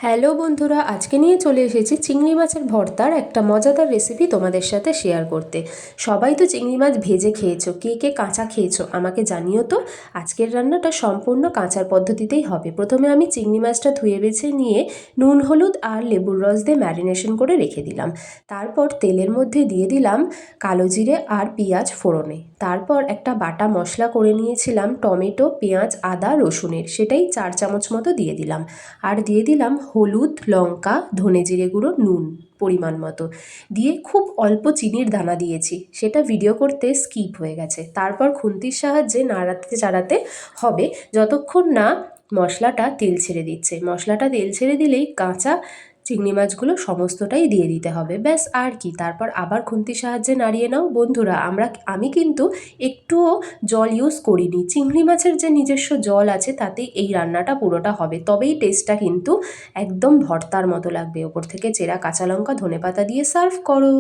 Hello বন্ধুরা, আজকে নিয়ে চলে এসেছি চিংড়ি মাছের ভর্তার একটা মজাদার রেসিপি তোমাদের সাথে শেয়ার করতে। সবাই তো চিংড়ি মাছ ভেজে খেয়েছো, কে কে কাঁচা খেয়েছো আমাকে জানিও তো। আজকের রান্নাটা সম্পূর্ণ কাঁচার পদ্ধতিতেই হবে। প্রথমে আমি চিংড়ি মাছটা ধুয়ে বেছে নিয়ে নুন হলুদ আর লেবুর রস দিয়ে ম্যারিনেশন করে রেখে দিলাম। তারপর তেলের মধ্যে দিয়ে দিলাম কালো জিরে আর পেঁয়াজ ফোড়নে। তারপর একটা বাটা মশলা করে নিয়েছিলাম টমেটো, পেঁয়াজ, আদা, রসুনের, সেটাই 4 চামচ মতো দিয়ে দিলাম। আর দিয়ে দিলাম হলুদ, লঙ্কা, ধনে জিরে গুঁড়ো, নুন পরিমাণ মতো দিয়ে খুব অল্প চিনির দানা দিয়েছি, সেটা ভিডিও করতে স্কিপ হয়ে গেছে। তারপর খুন্তির সাহায্যে নাড়াতে চাড়াতে হবে যতক্ষণ না মশলাটা তেল ছেড়ে দিচ্ছে। মশলাটা তেল ছেড়ে দিলেই কাঁচা চিংড়ি মাছগুলো সমস্তটাই দিয়ে দিতে হবে, ব্যাস আর কি। তারপর আবার খুন্তির সাহায্যে নাড়িয়ে নাও। বন্ধুরা, আমি কিন্তু একটুও জল ইউজ করিনি। চিংড়ি মাছের যে নিজস্ব জল আছে তাতেই এই রান্নাটা পুরোটা হবে, তবেই টেস্টটা কিন্তু একদম ভর্তার মতো লাগবে। ওপর থেকে চেরা কাঁচা লঙ্কা, ধনেপাতা দিয়ে সার্ভ করো।